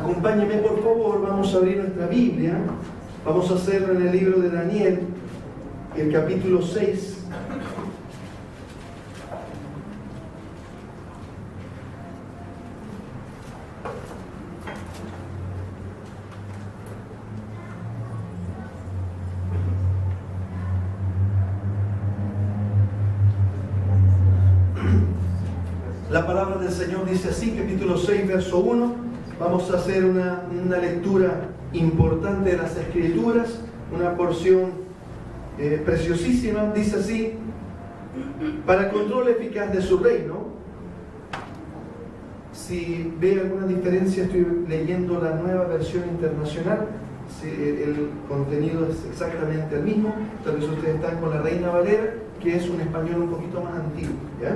Acompáñeme por favor, vamos a abrir nuestra Biblia. Vamos a hacerlo en el libro de Daniel, el capítulo 6. La palabra del Señor dice así, capítulo 6, verso 1. Vamos a hacer una lectura importante de las Escrituras, una porción preciosísima. Dice así: para el control eficaz de su reino. Si ve alguna diferencia, estoy leyendo la Nueva Versión Internacional. Si el contenido es exactamente el mismo. Tal vez ustedes están con la Reina Valera, que es un español un poquito más antiguo, ¿ya?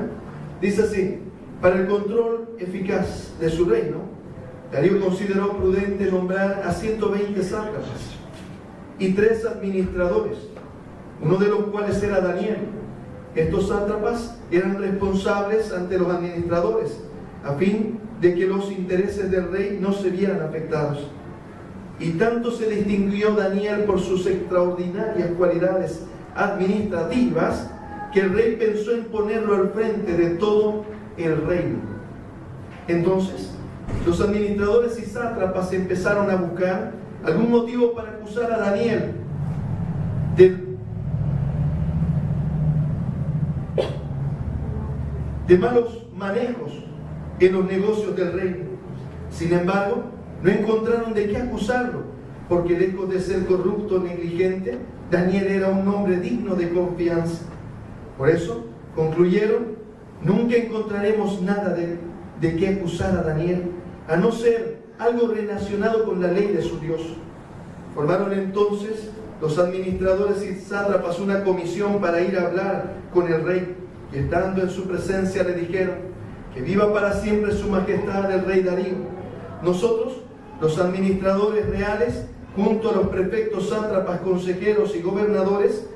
Dice así: para el control eficaz de su reino, Darío consideró prudente nombrar a 120 sátrapas y 3 administradores, uno de los cuales era Daniel. Estos sátrapas eran responsables ante los administradores, a fin de que los intereses del rey no se vieran afectados. Y tanto se distinguió Daniel por sus extraordinarias cualidades administrativas, que el rey pensó en ponerlo al frente de todo el reino. Entonces, los administradores y sátrapas empezaron a buscar algún motivo para acusar a Daniel de malos manejos en los negocios del reino. Sin embargo, no encontraron de qué acusarlo, porque lejos de ser corrupto o negligente, Daniel era un hombre digno de confianza. Por eso, concluyeron: nunca encontraremos nada de qué acusar a Daniel, a no ser algo relacionado con la ley de su Dios. Formaron entonces los administradores y sátrapas una comisión para ir a hablar con el rey, y estando en su presencia le dijeron: que viva para siempre su majestad el rey Darío. Nosotros, los administradores reales, junto a los prefectos, sátrapas, consejeros y gobernadores,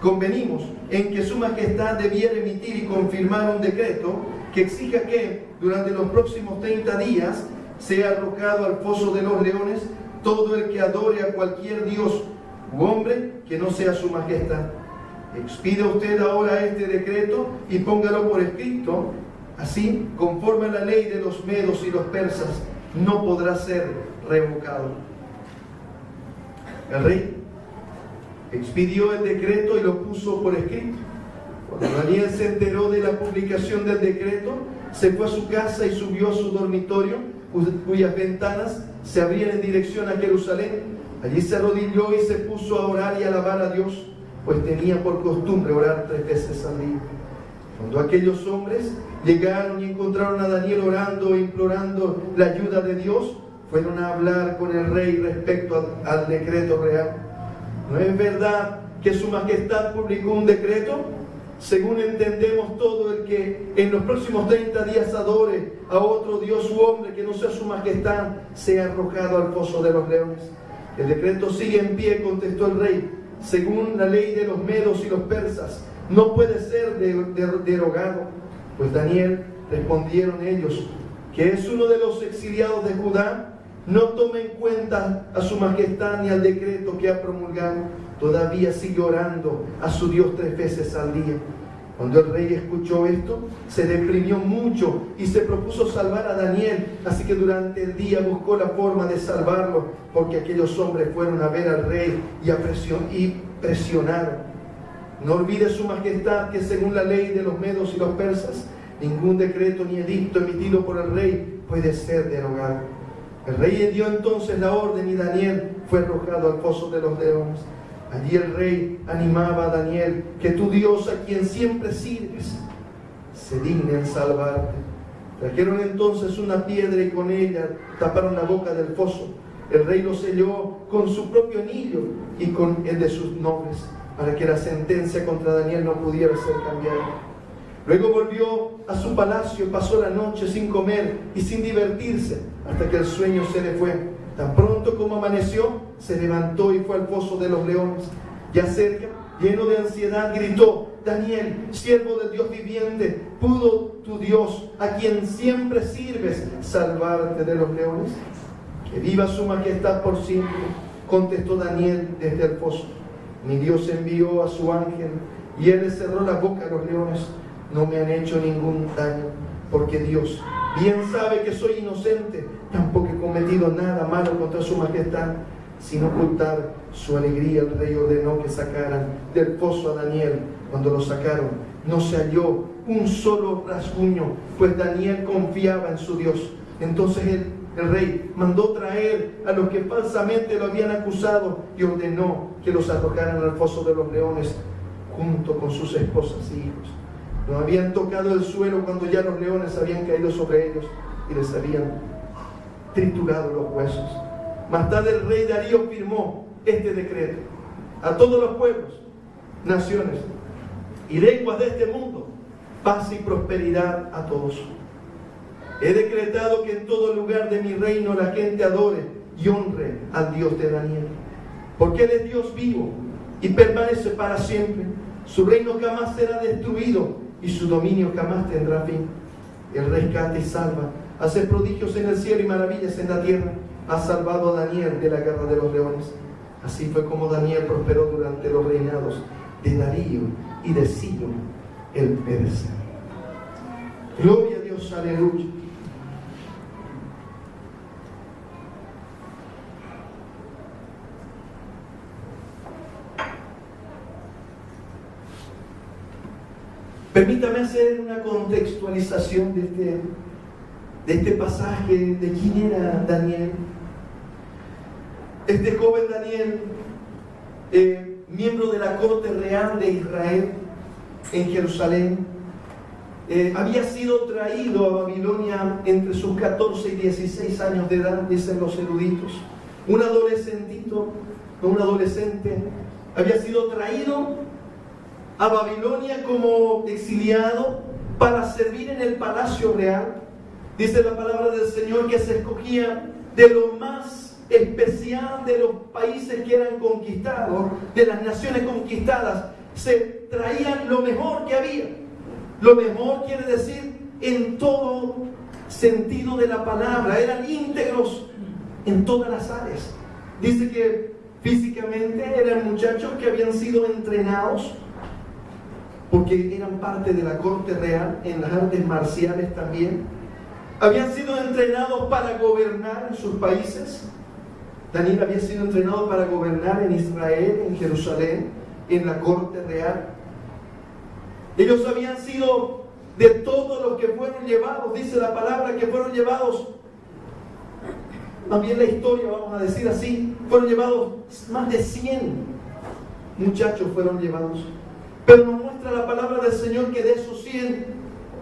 convenimos en que su majestad debiera emitir y confirmar un decreto que exija que durante los próximos 30 días sea arrojado al foso de los leones todo el que adore a cualquier dios u hombre que no sea su majestad. Expida usted ahora este decreto y póngalo por escrito. Así, conforme a la ley de los medos y los persas, no podrá ser revocado. El rey expidió el decreto y lo puso por escrito. Cuando Daniel se enteró de la publicación del decreto, se fue a su casa y subió a su dormitorio, cuyas ventanas se abrían en dirección a Jerusalén. Allí se arrodilló y se puso a orar y a alabar a Dios, pues tenía por costumbre orar 3 veces al día. Cuando aquellos hombres llegaron y encontraron a Daniel orando e implorando la ayuda de Dios, fueron a hablar con el rey respecto al decreto real. ¿No es verdad que su majestad publicó un decreto? Según entendemos, todo el que en los próximos 30 días adore a otro dios u hombre que no sea su majestad, sea arrojado al foso de los leones. El decreto sigue en pie, contestó el rey, según la ley de los medos y los persas. No puede ser derogado. Pues Daniel, respondieron ellos, que es uno de los exiliados de Judá, no tome en cuenta a su majestad ni al decreto que ha promulgado. Todavía sigue orando a su Dios 3 veces al día. Cuando el rey escuchó esto, se deprimió mucho y se propuso salvar a Daniel. Así que durante el día buscó la forma de salvarlo, porque aquellos hombres fueron a ver al rey y presionaron. No olvide su majestad que según la ley de los medos y los persas, ningún decreto ni edicto emitido por el rey puede ser derogado. El rey dio entonces la orden y Daniel fue arrojado al foso de los leones. Allí el rey animaba a Daniel: que tu Dios, a quien siempre sirves, se digne en salvarte. Trajeron entonces una piedra y con ella taparon la boca del foso. El rey lo selló con su propio anillo y con el de sus nobles, para que la sentencia contra Daniel no pudiera ser cambiada. Luego volvió a su palacio, pasó la noche sin comer y sin divertirse, hasta que el sueño se le fue. Tan pronto como amaneció, se levantó y fue al foso de los leones. Ya cerca, lleno de ansiedad, gritó: Daniel, siervo del Dios viviente, ¿pudo tu Dios, a quien siempre sirves, salvarte de los leones? Que viva su majestad por siempre, contestó Daniel desde el foso. Mi Dios envió a su ángel y él le cerró la boca a los leones. No me han hecho ningún daño, porque Dios bien sabe que soy inocente. Tampoco he cometido nada malo contra su majestad. Sin ocultar su alegría, el rey ordenó que sacaran del foso a Daniel. Cuando lo sacaron, no se halló un solo rasguño, pues Daniel confiaba en su Dios. Entonces el rey mandó traer a los que falsamente lo habían acusado y ordenó que los arrojaran al foso de los leones junto con sus esposas y hijos. No habían tocado el suelo cuando ya los leones habían caído sobre ellos y les habían triturado los huesos. Más tarde el rey Darío firmó este decreto: a todos los pueblos, naciones y lenguas de este mundo, paz y prosperidad a todos. He decretado que en todo lugar de mi reino la gente adore y honre al Dios de Daniel, porque Él es Dios vivo y permanece para siempre. Su reino jamás será destruido y su dominio jamás tendrá fin. Él rescata y salva, hace prodigios en el cielo y maravillas en la tierra. Ha salvado a Daniel de la garra de los leones. Así fue como Daniel prosperó durante los reinados de Darío y de Ciro el Persa. Gloria a Dios, aleluya. Permítame hacer una contextualización de este pasaje, de quién era Daniel. Este joven Daniel, miembro de la corte real de Israel en Jerusalén, había sido traído a Babilonia entre sus 14 y 16 años de edad, dicen los eruditos. Un adolescente, había sido traído a Babilonia como exiliado para servir en el palacio real. Dice la palabra del Señor que se escogía de lo más especial de los países que eran conquistados, de las naciones conquistadas. Se traían lo mejor que había. Lo mejor quiere decir en todo sentido de la palabra. Eran íntegros en todas las áreas. Dice que físicamente eran muchachos que habían sido entrenados, porque eran parte de la corte real, en las artes marciales también. Habían sido entrenados para gobernar en sus países. Daniel había sido entrenado para gobernar en Israel, en Jerusalén, en la corte real. Ellos habían sido de todos los que fueron llevados, dice la palabra, que fueron llevados, más bien la historia, vamos a decir así, fueron llevados más de 100 muchachos fueron llevados. Pero nos muestra la palabra del Señor que de esos 100,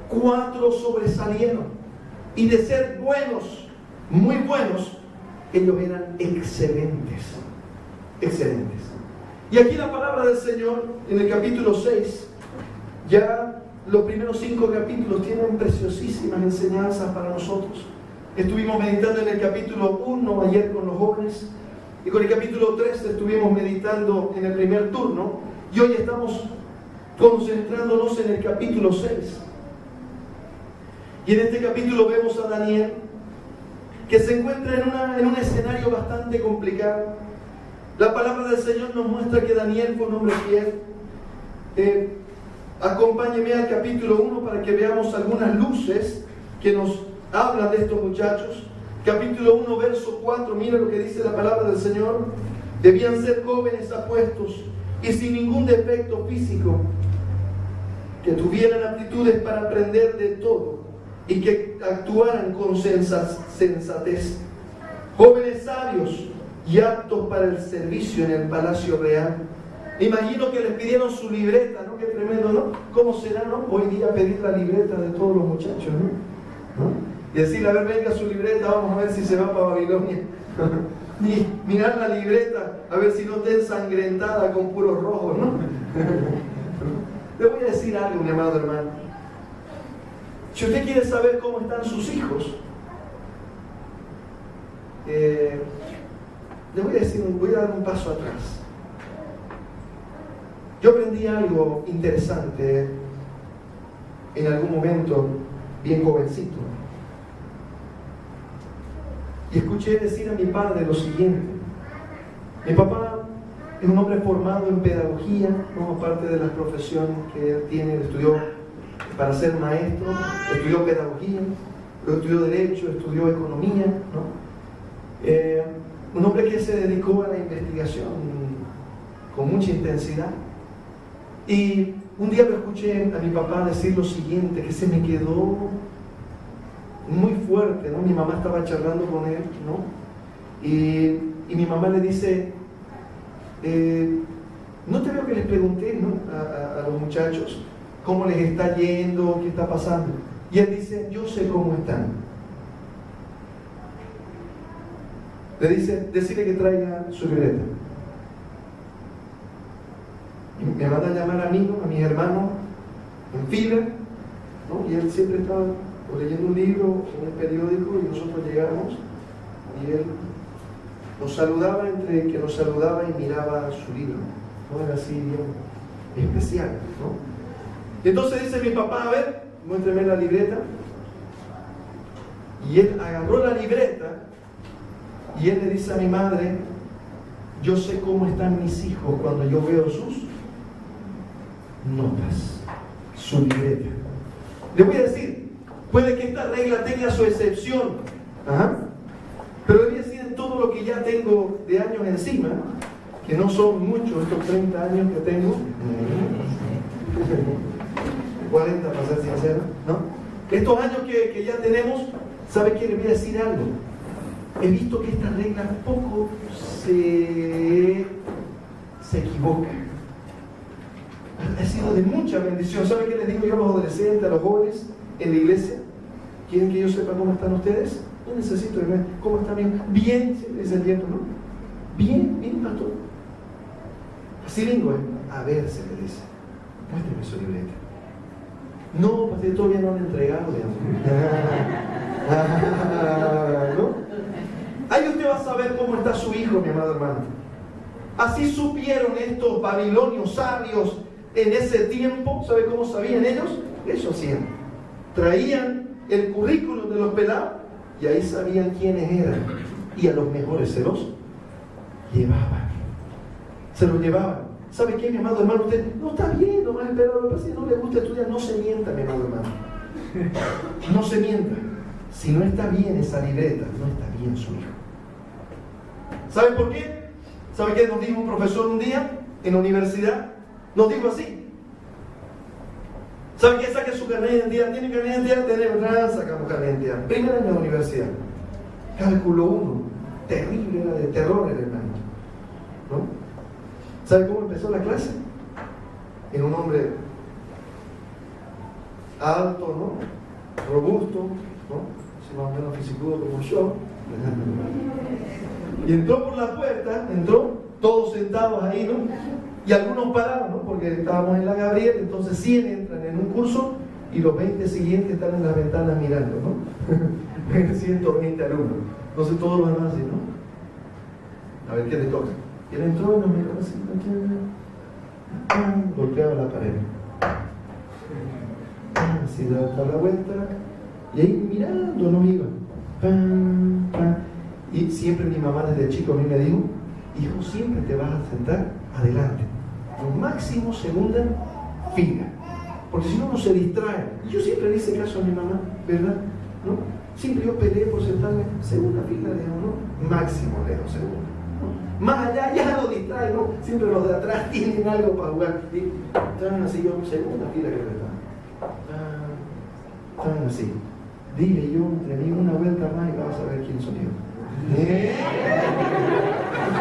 4 sobresalieron. Y de ser buenos, muy buenos, ellos eran excelentes. Excelentes. Y aquí la palabra del Señor, en el capítulo 6, ya los primeros 5 capítulos tienen preciosísimas enseñanzas para nosotros. Estuvimos meditando en el capítulo 1 ayer con los jóvenes, y con el capítulo 3 estuvimos meditando en el primer turno, y hoy estamos concentrándonos en el capítulo 6. Y en este capítulo vemos a Daniel, que se encuentra en un escenario bastante complicado. La palabra del Señor nos muestra que Daniel fue un hombre fiel. Acompáñeme al capítulo 1 para que veamos algunas luces que nos hablan de estos muchachos. Capítulo 1, verso 4, mira lo que dice la palabra del Señor. Debían ser jóvenes apuestos y sin ningún defecto físico, que tuvieran aptitudes para aprender de todo y que actuaran con sensatez. Jóvenes sabios y aptos para el servicio en el palacio real. Imagino que les pidieron su libreta, ¿no? Qué tremendo, ¿no? ¿Cómo será, no? Hoy día pedir la libreta de todos los muchachos, ¿no? Y decirle, a ver, venga su libreta, vamos a ver si se va para Babilonia. Y mirar la libreta, a ver si no está ensangrentada con puros rojos, ¿no? Le voy a decir algo, mi amado hermano. Si usted quiere saber cómo están sus hijos, le voy a decir, voy a dar un paso atrás. Yo aprendí algo interesante en algún momento, bien jovencito. Y escuché decir a mi padre lo siguiente. Mi papá es un hombre formado en pedagogía, ¿no? Aparte de las profesiones que él tiene, él estudió para ser maestro, estudió pedagogía, luego estudió derecho, estudió economía, ¿no? Un hombre que se dedicó a la investigación con mucha intensidad. Y un día lo escuché a mi papá decir lo siguiente, que se me quedó muy fuerte, ¿no? Mi mamá estaba charlando con él, ¿no? Y mi mamá le dice, no te veo que les pregunté, ¿no? a los muchachos cómo les está yendo, qué está pasando. Y él dice, yo sé cómo están. Le dice, decirle que traiga su libreta. Y me manda a llamar a mí, ¿no? A mis hermanos en fila, ¿no? Y él siempre estaba o leyendo un libro o un periódico, y nosotros llegamos y él nos saludaba, entre que nos saludaba y miraba su libro, ¿no? Era así bien especial, ¿no? Y entonces dice mi papá, a ver, muéstrame la libreta. Y él agarró la libreta y él le dice a mi madre, yo sé cómo están mis hijos cuando yo veo sus notas, su libreta. Le voy a decir, puede que esta regla tenga su excepción, pero le voy a decir en todo lo que ya tengo de años encima, que no son muchos estos 30 años que tengo, 40 para ser sincero, ¿no? Estos años que ya tenemos, ¿sabe qué? Le voy a decir algo. He visto que esta regla poco se equivoca. Ha sido de mucha bendición. ¿Sabe qué les digo yo a los adolescentes, a los jóvenes en la iglesia? ¿Quieren que yo sepa cómo están ustedes? No necesito ver cómo están bien. Bien, siempre dice el viento, ¿no? Bien, bien, pastor. Así vengo, a ver, se le dice. Muéstrame su libreta. No, pastor, todavía no lo han entregado, ¿no? Ahí usted va a saber cómo está su hijo, mi amado hermano. Así supieron estos babilonios sabios en ese tiempo. ¿Sabe cómo sabían ellos? Eso hacían. Traían el currículum de los pelados y ahí sabían quiénes eran. Y a los mejores se los llevaban. Se los llevaban. ¿Sabe qué, mi amado hermano? Usted no está bien, nomás, pero lo que pasa es que no le gusta estudiar. No se mienta, mi amado hermano. No se mienta. Si no está bien esa libreta, no está bien su hijo. ¿Sabe por qué? ¿Sabe qué nos dijo un profesor un día en la universidad? Nos dijo así. ¿Sabe qué? Saque su carnet de identidad. ¿Tiene carnet de identidad? Tenemos, sacamos carnet de identidad. Primer año de la universidad. Cálculo 1. Terrible, era de terror el hermano, ¿no? ¿Sabe cómo empezó la clase? En un hombre alto, ¿no? Robusto, ¿no? Más o menos fisicudo como yo. Y entró por la puerta, entró, todos sentados ahí, ¿no? Y algunos parados, ¿no? Porque estábamos en la Gabriel, entonces 100 entran en un curso y los 20 siguientes están en las ventanas mirando, ¿no? 120 alumnos. Entonces todos los demás así, ¿no? A ver, ¿qué le toca? Y él entró y nos miró así, golpeaba la pared. Así daba la vuelta. Y ahí mirando nos iba. Y siempre mi mamá desde chico a mí me dijo, hijo, siempre te vas a sentar adelante. Lo máximo segunda fila. Porque si no, uno se distrae. Y yo siempre le hice caso a mi mamá, ¿verdad? ¿No? Siempre yo peleé por sentarme segunda fila, le digo, ¿no? Máximo, le digo, segunda. ¿No? Más allá ya lo distrae, ¿no? Siempre los de atrás tienen algo para jugar. Y estaban así, yo segunda fila que estaban así. Dile yo, entre mí una vuelta más y vas a ver quién soy yo.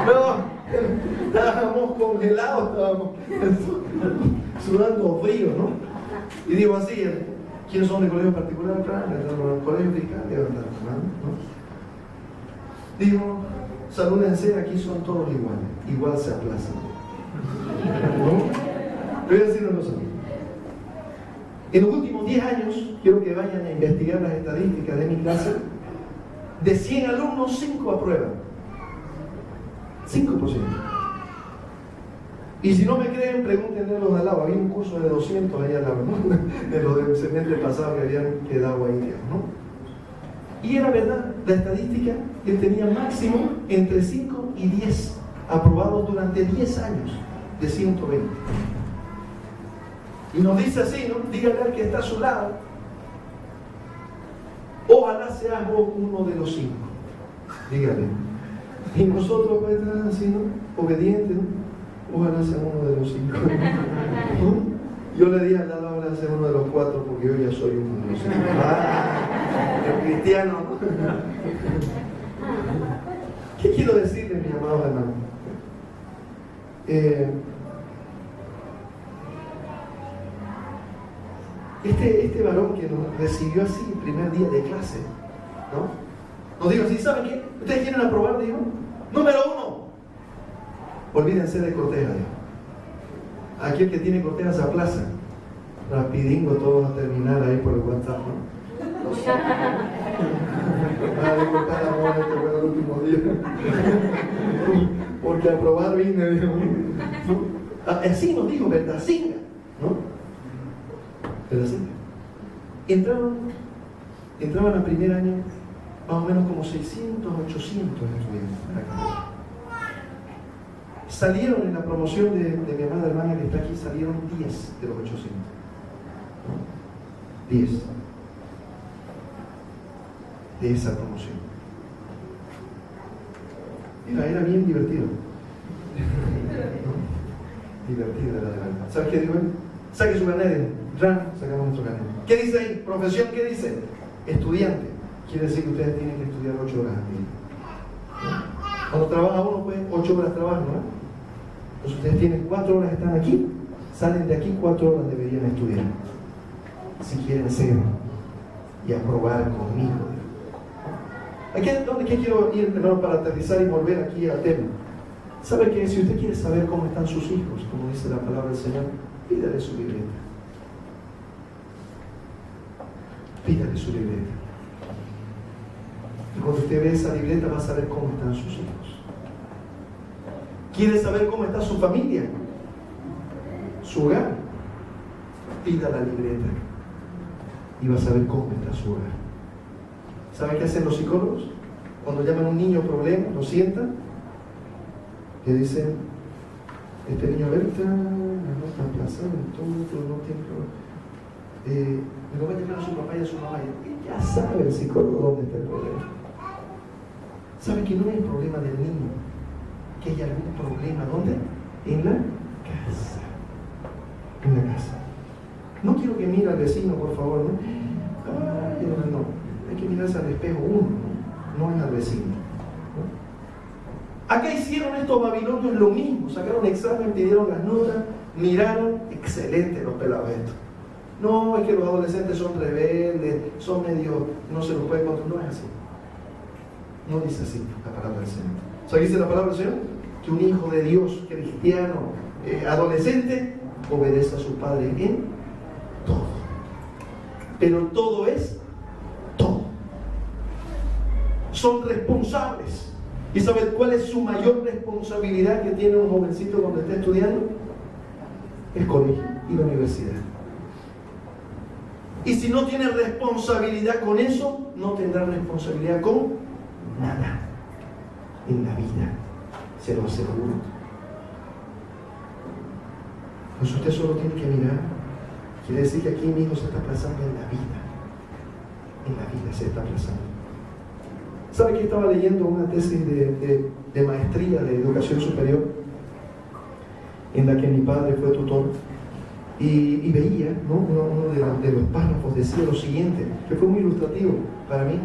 No, estábamos congelados, estábamos sudando frío, ¿no? Y digo así, ¿quiénes son de colegio particular? Colegio fiscal, ¿no? Digo, salúdense, aquí son todos iguales, igual se aplazan. ¿No? Le voy a decir una cosa. En los últimos 10 años, quiero que vayan a investigar las estadísticas de mi clase. De 100 alumnos, 5 aprueban. 5%. Y si no me creen, pregúntenle a los de al lado. Había un curso de 200 ahí al lado, ¿no? De lo del semestre pasado que habían quedado ahí, ¿no? Y era verdad, la estadística, él tenía máximo entre 5 y 10 aprobados durante 10 años de 120. Y nos dice así, ¿no? Dígale al que está a su lado, ojalá seas vos uno de los 5. Dígale. Y nosotros, pues, así, ¿no? Obedientes, ¿no? Ojalá sea uno de los 5. ¿No? Yo le dije al lado, ojalá sea uno de los 4, porque yo ya soy uno de los 5. El cristiano, ¿no? ¿Qué quiero decirle, mi amado hermano? Este varón que nos recibió así el primer día de clase, ¿no? Nos dijo así, ¿saben qué? ¿Ustedes quieren aprobar? Dijo, número 1, olvídense de corteja, dijo. Aquel que tiene corteja se aplaza. Rapidingo todos a terminar ahí por el WhatsApp, ¿no? Madre, cortar la moda, este fue el último día. Porque a aprobar vine, dijo. Así nos dijo, ¿verdad? Singa, ¿no? Pero así, entraban al primer año más o menos como 600, 800 estudiantes. Salieron en la promoción de mi amada hermana que está aquí, salieron 10 de los 800. 10 de esa promoción. Era bien divertido. Divertido era de verdad. ¿Sabes qué digo él? Saque su carnet. Sacamos nuestro carnet. ¿Qué dice ahí? Profesión, ¿qué dice? Estudiante. Quiere decir que ustedes tienen que estudiar 8 horas al día. Cuando trabaja uno, pues 8 horas trabajan, ¿no? Entonces ustedes tienen 4 horas, están aquí, salen de aquí, 4 horas deberían estudiar. Si quieren ser y aprobar conmigo. ¿Qué quiero ir, hermano, para aterrizar y volver aquí al tema? ¿Sabe que si usted quiere saber cómo están sus hijos, como dice la palabra del Señor, pídale su libreta? Pídale su libreta. Y cuando usted ve esa libreta va a saber cómo están sus hijos. ¿Quiere saber cómo está su familia? Su hogar. Pida la libreta y va a saber cómo está su hogar. ¿Sabe qué hacen los psicólogos? Cuando llaman a un niño problema, lo sientan, que dicen, este niño Berta no está aplazado en todo, no tiene me lo va a llamar a su papá y a su mamá, y ya sabe el psicólogo dónde está el problema. ¿Sabe que no es el problema del niño? Que hay algún problema, ¿dónde? En la casa. En la casa. No quiero que mire al vecino, por favor, ¿no? Ay, no. Hay que mirarse al espejo uno, no es al vecino, ¿no? Acá hicieron estos babilonios lo mismo, sacaron examen, pidieron las notas, miraron, excelente los pelados estos. No, es que los adolescentes son rebeldes, son medio, no se los puede controlar, no es así. No dice así la palabra del Señor. ¿Sabes qué dice la palabra del Señor? Que un hijo de Dios, cristiano, adolescente, obedece a su padre en todo. Pero todo es todo. Son responsables. ¿Y saben cuál es su mayor responsabilidad que tiene un jovencito cuando está estudiando? El colegio y la universidad. Y si no tiene responsabilidad con eso, no tendrá responsabilidad con nada en la vida, se lo aseguro. Pues usted solo tiene que mirar. Quiere decir que aquí mi hijo se está aplazando en la vida. En la vida se está aplazando. ¿Sabe que estaba leyendo una tesis de maestría de educación superior en la que mi padre fue tutor? Y veía, ¿no? uno de los párrafos decía lo siguiente, que fue muy ilustrativo para mí.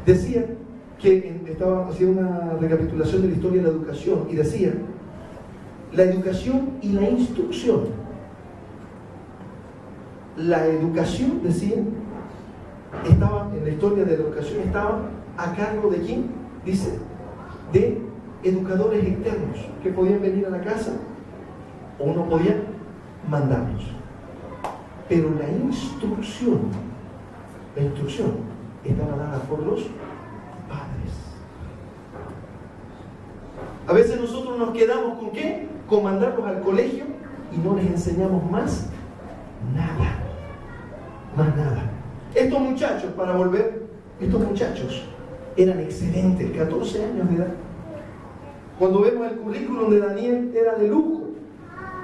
Decía que estaba haciendo una recapitulación de la historia de la educación y decía, la educación y la instrucción. La educación, decía, estaba en la historia de la educación, estaba a cargo de quién, dice, de educadores externos que podían venir a la casa o uno podía mandarlos. Pero la instrucción estaba dada por los padres. A veces nosotros nos quedamos con ¿qué? Con mandarlos al colegio y no les enseñamos más nada. Más nada. Estos muchachos, para volver, estos muchachos eran excelentes, 14 años de edad. Cuando vemos el currículum de Daniel, era de lujo.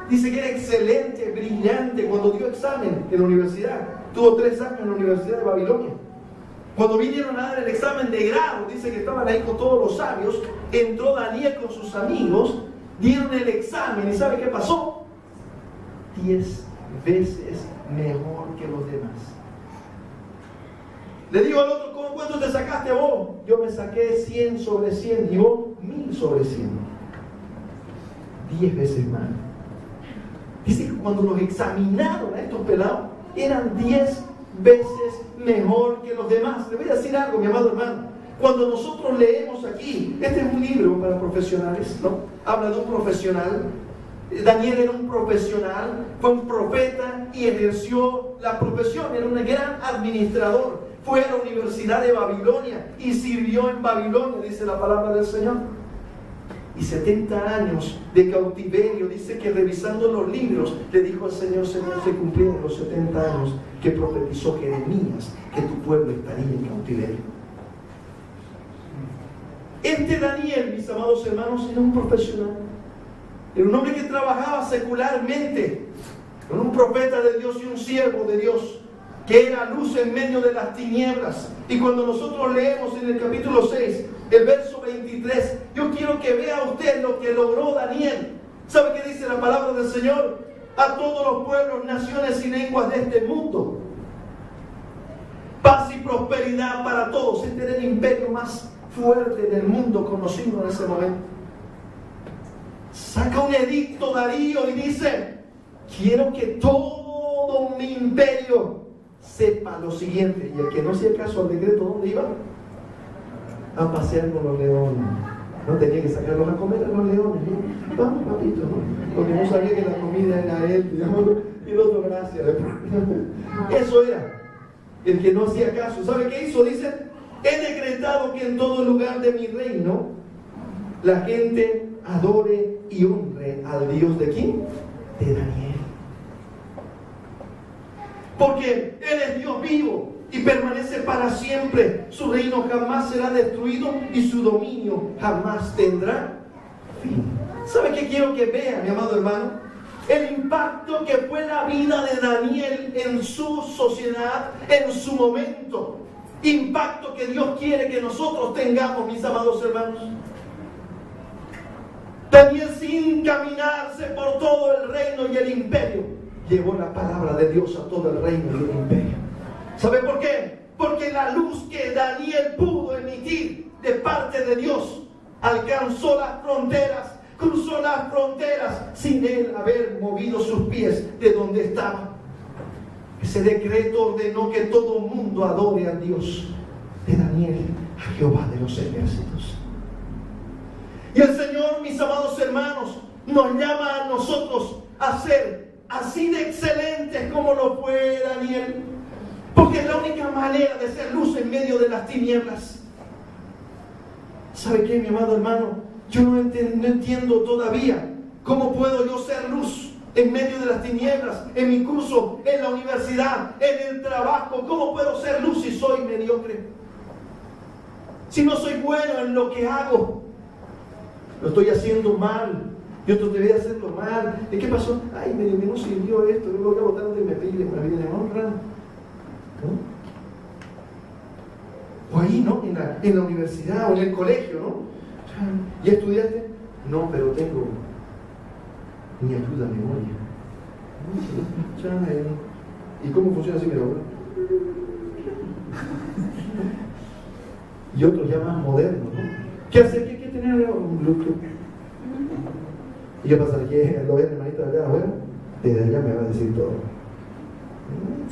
Dice que era excelente, brillante. Cuando dio examen en la universidad, tuvo 3 años en la Universidad de Babilonia. Cuando vinieron a dar el examen de grado, dice que estaban ahí con todos los sabios. Entró Daniel con sus amigos, dieron el examen y ¿sabe qué pasó? 10 veces mejor que los demás. Le digo al otro, ¿cuánto te sacaste vos? Yo me saqué 100 sobre 100 y vos 1000 sobre 100. 10 veces más. Dice que cuando los examinaron a estos pelados, eran 10 veces mejor que los demás. Le voy a decir algo, mi amado hermano. Cuando nosotros leemos aquí, este es un libro para profesionales, ¿no? Habla de un profesional. Daniel era un profesional, fue un profeta y ejerció la profesión, era un gran administrador. Fue a la Universidad de Babilonia y sirvió en Babilonia, dice la palabra del Señor. Y 70 años de cautiverio, dice que revisando los libros, le dijo al Señor, Señor, se cumplieron los 70 años que profetizó Jeremías, que tu pueblo estaría en cautiverio. Este Daniel, mis amados hermanos, era un profesional. Era un hombre que trabajaba secularmente. Era un profeta de Dios y un siervo de Dios, que era luz en medio de las tinieblas. Y cuando nosotros leemos en el capítulo 6, el verso 23, yo quiero que vea usted lo que logró Daniel. ¿Sabe qué dice la palabra del Señor? A todos los pueblos, naciones y lenguas de este mundo, paz y prosperidad para todos. Este era el imperio más fuerte del mundo conocido en ese momento. Saca un edicto Darío y dice, quiero que todo mi imperio sepa lo siguiente. Y el que no hacía caso al decreto, ¿dónde iba? A pasear con los leones. No tenía que sacarlos a comer a los leones, ¿no? Vamos, papito, ¿no? Porque no sabía que la comida era él, digamos, y el otro, gracias. Eso era el que no hacía caso. ¿Sabe qué hizo? Dice, he decretado que en todo lugar de mi reino la gente adore y honre al Dios de ¿quién? De Daniel. Porque Él es Dios vivo y permanece para siempre. Su reino jamás será destruido y su dominio jamás tendrá fin. ¿Sabe qué quiero que vea, mi amado hermano? El impacto que fue la vida de Daniel en su sociedad, en su momento. Impacto que Dios quiere que nosotros tengamos, mis amados hermanos. Daniel, sin caminarse por todo el reino y el imperio, llevó la palabra de Dios a todo el reino y el imperio. ¿Sabe por qué? Porque la luz que Daniel pudo emitir de parte de Dios alcanzó las fronteras, cruzó las fronteras sin él haber movido sus pies de donde estaba. Ese decreto ordenó que todo el mundo adore a Dios de Daniel, a Jehová de los ejércitos. Y el Señor, mis amados hermanos, nos llama a nosotros a ser así de excelentes como lo fue Daniel. Porque es la única manera de ser luz en medio de las tinieblas. ¿Sabe qué, mi amado hermano? Yo no entiendo todavía cómo puedo yo ser luz en medio de las tinieblas, en mi curso, en la universidad, en el trabajo. ¿Cómo puedo ser luz si soy mediocre? Si no soy bueno en lo que hago, lo estoy haciendo mal. Yo debería hacerlo mal. ¿Y qué pasó? Ay, me no sirvió esto. Yo voy a botar donde me piden, me viene honra. ¿No? O ahí, ¿no? En la universidad o en el colegio, ¿no? ¿Ya estudiaste? No, pero tengo mi ayuda a memoria. ¿Y cómo funciona así, mira? Y otros ya más modernos, ¿no? ¿Qué hacer? ¿Qué tener un Bluetooth? Y yo pasaré, que lo ven, hermanito de allá, bueno, desde allá me va a decir todo.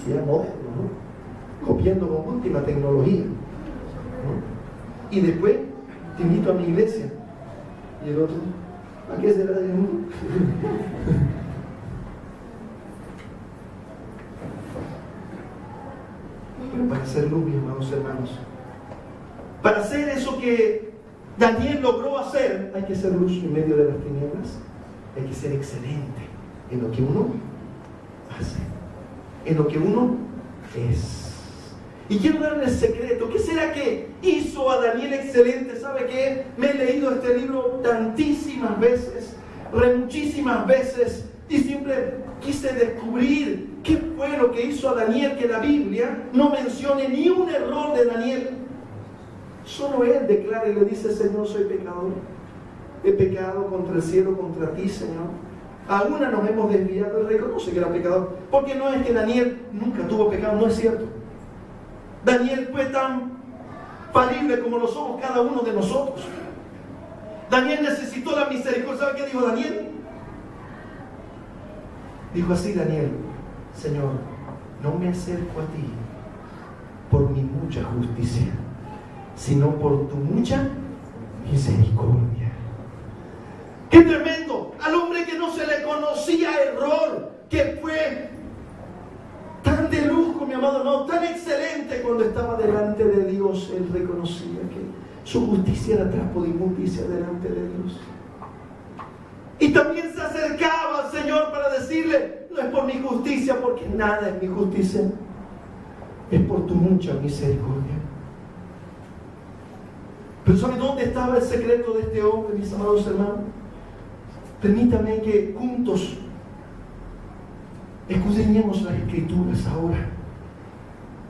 Sí, ya moderno, ¿no? Copiando con última tecnología, ¿no? Y después te invito a mi iglesia. Y el otro, ¿a qué será? Pero para hacer luz, mis amados hermanos, para hacer eso que Daniel logró hacer, hay que ser luz en medio de las tinieblas, hay que ser excelente en lo que uno hace, en lo que uno es. Y quiero darle el secreto. ¿Qué será que hizo a Daniel excelente? ¿Sabe qué? Me he leído este libro tantísimas veces, muchísimas veces, y siempre quise descubrir qué fue lo que hizo a Daniel, que la Biblia no mencione ni un error de Daniel. Solo él declara y le dice: Señor, soy pecador. He pecado contra el cielo, contra ti, Señor. Aún nos hemos desviado. Él reconoce que era pecador. Porque no es que Daniel nunca tuvo pecado, no es cierto. Daniel fue tan falible como lo somos cada uno de nosotros. Daniel necesitó la misericordia. ¿Sabe qué dijo Daniel? Dijo así Daniel: Señor, no me acerco a ti por mi mucha justicia, sino por tu mucha misericordia. ¡Qué tremendo! Al hombre que no se le conocía error, que fue tan de lujo, mi amado, no, tan excelente cuando estaba delante de Dios, él reconocía que su justicia era trapo de inmundicia delante de Dios. Y también se acercaba al Señor para decirle: no es por mi justicia, porque nada es mi justicia, es por tu mucha misericordia. Pero ¿sabe dónde estaba el secreto de este hombre, mis amados hermanos? Permítame que juntos escudriñemos las Escrituras ahora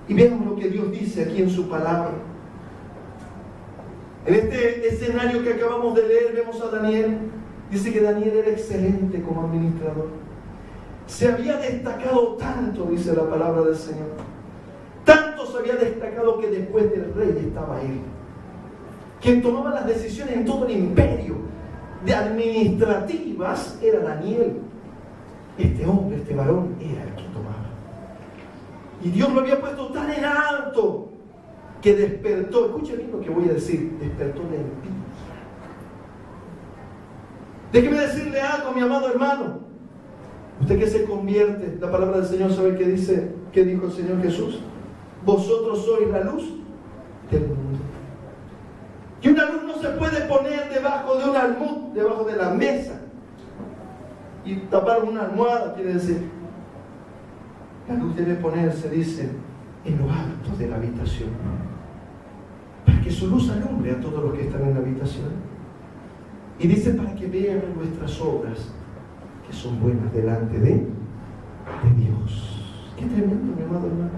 y veamos lo que Dios dice aquí en su palabra. En este escenario que acabamos de leer vemos a Daniel. Dice que Daniel era excelente como administrador. Se había destacado tanto, dice la palabra del Señor. Tanto se había destacado que después del rey estaba él. Quien tomaba las decisiones en todo el imperio de administrativas era Daniel. Este hombre, este varón, era el que tomaba. Y Dios lo había puesto tan en alto que despertó, escuche bien lo que voy a decir, despertó la envidia. Déjeme decirle algo, mi amado hermano. Usted que se convierte, la palabra del Señor, ¿sabe qué dice? ¿Qué dijo el Señor Jesús? Vosotros sois la luz del mundo. Y una luz no se puede poner debajo de un almud, debajo de la mesa, y tapar una almohada, quiere decir. La luz debe ponerse, dice, en lo alto de la habitación, para que su luz alumbre a todos los que están en la habitación. Y dice: para que vean nuestras obras, que son buenas delante de Dios. Qué tremendo, mi amado hermano.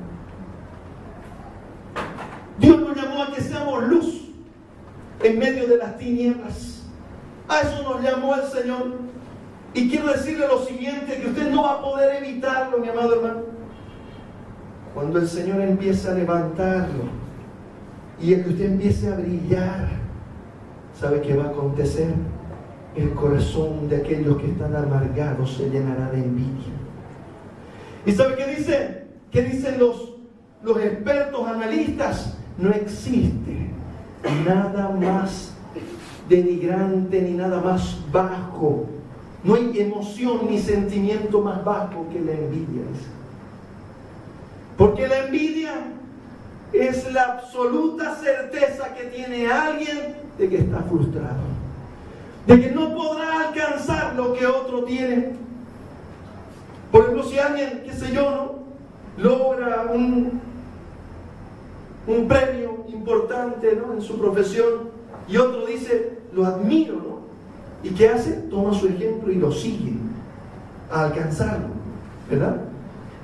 Dios nos llamó a que seamos luz en medio de las tinieblas. A eso nos llamó el Señor. Y quiero decirle lo siguiente, que usted no va a poder evitarlo, mi amado hermano. Cuando el Señor empiece a levantarlo y el que usted empiece a brillar, ¿sabe qué va a acontecer? El corazón de aquellos que están amargados se llenará de envidia. ¿Y sabe qué dice? ¿Qué dicen los expertos analistas? No existe nada más denigrante ni nada más bajo. No hay emoción ni sentimiento más bajo que la envidia. Porque la envidia es la absoluta certeza que tiene alguien de que está frustrado, de que no podrá alcanzar lo que otro tiene. Por ejemplo, si alguien, qué sé yo, ¿no?, logra un premio importante, ¿no?, en su profesión, y otro dice: lo admiro, ¿no? ¿Y qué hace? Toma su ejemplo y lo sigue a alcanzarlo, ¿verdad?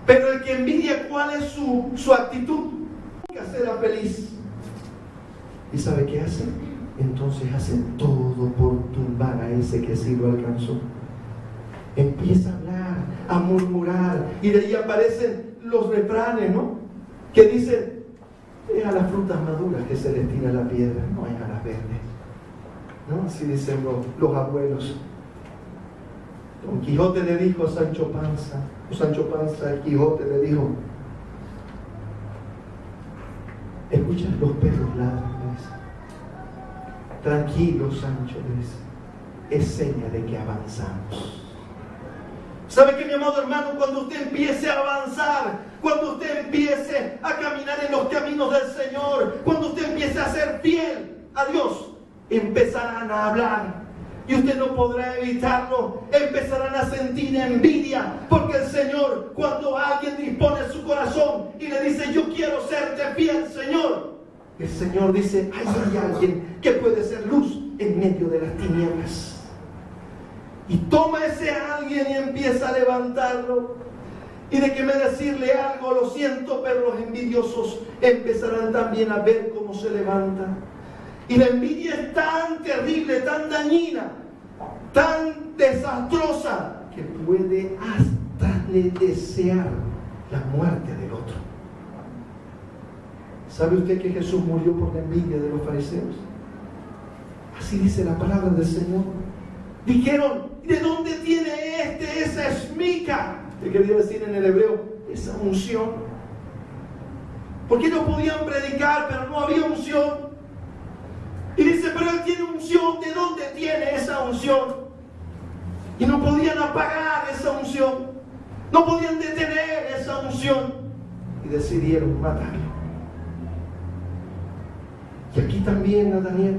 Pero el que envidia, ¿cuál es su actitud? Nunca será feliz. ¿Y sabe qué hace? Entonces hace todo por tumbar a ese que sí lo alcanzó. Empieza a hablar, a murmurar, y de ahí aparecen los refranes, ¿no?, que dicen: es a las frutas maduras que se les tira la piedra, no es a las verdes, ¿no? Así dicen los abuelos. Don Quijote le dijo a Sancho Panza, el Quijote le dijo: escuchas los perros ladran. Tranquilo, Sancho, es seña de que avanzamos. ¿Sabe qué, mi amado hermano? Cuando usted empiece a avanzar, cuando usted empiece a caminar en los caminos del Señor, cuando usted empiece a ser fiel a Dios, empezarán a hablar. Y usted no podrá evitarlo. Empezarán a sentir envidia. Porque el Señor, cuando alguien dispone su corazón y le dice, yo quiero serte fiel, Señor, el Señor dice, hay alguien que puede ser luz en medio de las tinieblas. Y toma ese alguien y empieza a levantarlo. Y déjeme decirle algo, lo siento, pero los envidiosos empezarán también a ver cómo se levanta. Y la envidia es tan terrible, tan dañina, tan desastrosa, que puede hasta desear la muerte del otro. ¿Sabe usted que Jesús murió por la envidia de los fariseos? Así dice la palabra del Señor. Dijeron, ¿de dónde tiene esa esmica? ¿Qué quería decir en el hebreo? Esa unción. Porque no podían predicar, pero no había unción. Y dice, pero él tiene unción. ¿De dónde tiene esa unción? Y no podían apagar esa unción. No podían detener esa unción. Y decidieron matarlo. Y aquí también a Daniel.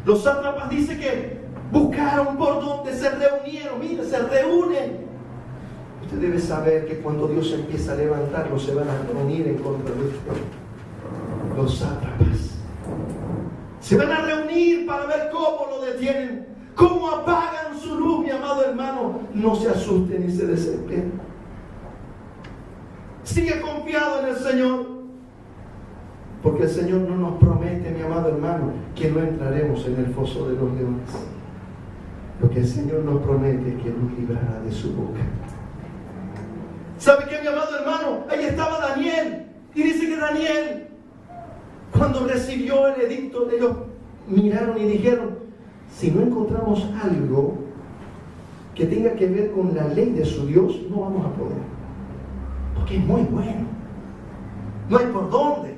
Los sátrapas dice que buscaron por donde se reunieron. Mire, se reúnen. Usted debe saber que cuando Dios empieza a levantarlo, se van a reunir en contra de usted. Los sátrapas se van a reunir para ver cómo lo detienen, cómo apagan su luz, mi amado hermano. No se asusten ni se desesperen. Sigue confiado en el Señor, porque el Señor no nos promete, mi amado hermano, que no entraremos en el foso de los leones. Lo que el Señor nos promete es que nos librará de su boca. ¿Sabe qué, mi amado hermano? Ahí estaba Daniel, y dice que Daniel, cuando recibió el edicto, ellos miraron y dijeron, si no encontramos algo que tenga que ver con la ley de su Dios, no vamos a poder. Porque es muy bueno. No hay por dónde.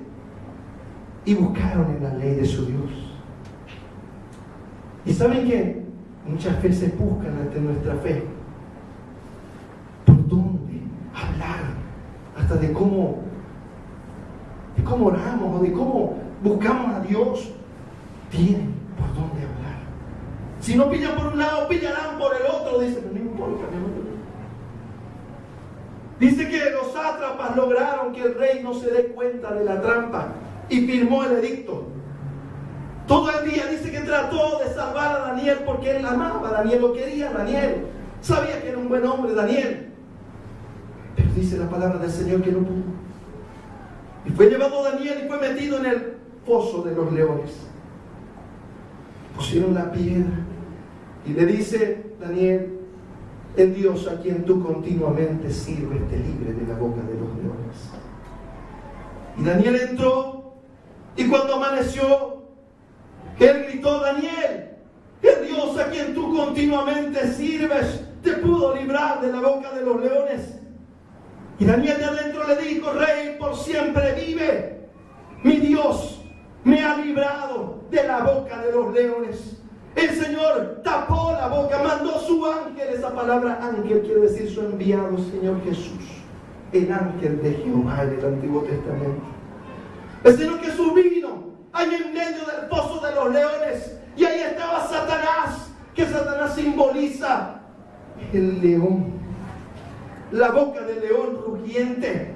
Y buscaron en la ley de su Dios. ¿Y saben qué? Muchas veces buscan ante nuestra fe por dónde hablar, hasta de cómo oramos o de cómo buscamos a Dios. Tienen por dónde hablar. Si no pillan por un lado, pillarán por el otro. Dice, pero no importa. Dice que los sátrapas lograron que el rey no se dé cuenta de la trampa y firmó el edicto. Todo el día dice que trató de salvar a Daniel porque él amaba a Daniel, lo quería a Daniel. Sabía que era un buen hombre Daniel. Pero dice la palabra del Señor que no pudo. Y fue llevado Daniel y fue metido en el foso de los leones. Pusieron la piedra y le dice Daniel, el Dios a quien tú continuamente sirves te libre de la boca de los leones. Y Daniel entró y cuando amaneció, él gritó, Daniel, el Dios a quien tú continuamente sirves te pudo librar de la boca de los leones. Y Daniel de adentro le dijo, Rey, por siempre vive. Mi Dios me ha librado de la boca de los leones. El Señor tapó la boca, mandó su ángel. Esa palabra ángel quiere decir su enviado, Señor Jesús. El ángel de Jehová en el Antiguo Testamento. El Señor Jesús vino ahí en medio del pozo de los leones. Y ahí estaba Satanás, que Satanás simboliza el león. La boca del león rugiente.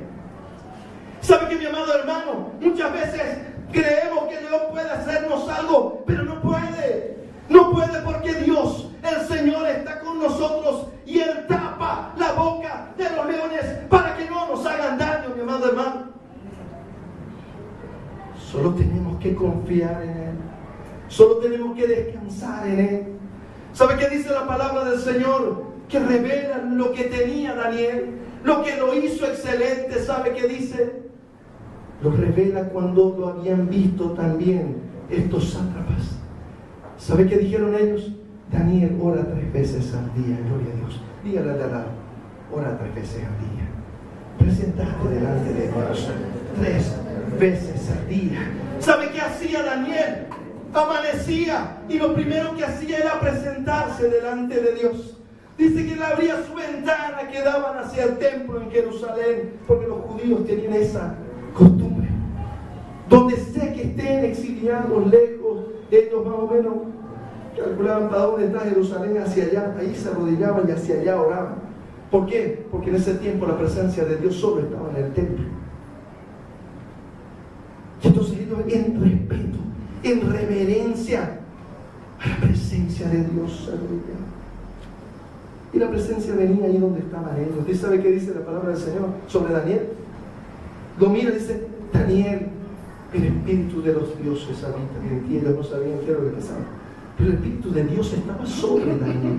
¿Sabe qué, mi amado hermano? Muchas veces creemos que el león puede hacernos algo, pero no puede. No puede porque Dios, el Señor, está con nosotros y Él tapa la boca de los leones para que no nos hagan daño, mi amado hermano. Solo tenemos que confiar en Él. Solo tenemos que descansar en Él. ¿Sabe qué dice la palabra del Señor? Que revela lo que tenía Daniel, lo que lo hizo excelente. ¿Sabe qué dice? Lo revela cuando lo habían visto también estos sátrapas. ¿Sabe qué dijeron ellos? Daniel ora 3 veces al día, gloria a Dios. Dígale al lado, ora 3 veces al día. Presentate delante de Dios 3 veces al día. ¿Sabe qué hacía Daniel? Amanecía y lo primero que hacía era presentarse delante de Dios. Dice que él abría su ventana que daban hacia el templo en Jerusalén, porque los judíos tenían esa costumbre. Donde sea que estén exiliados lejos ellos más o menos calculaban para dónde está Jerusalén, hacia allá, ahí se arrodillaban y hacia allá oraban. ¿Por qué? Porque en ese tiempo la presencia de Dios solo estaba en el templo. Y entonces ellos en respeto, en reverencia a la presencia de Dios, aleluya. Y la presencia venía ahí donde estaban ellos. ¿Usted sabe qué dice la palabra del Señor sobre Daniel? Lo mira y dice, Daniel, el Espíritu de los dioses habita en ti. Ellos no sabían qué era lo que pasaba, pero el Espíritu de Dios estaba sobre Daniel.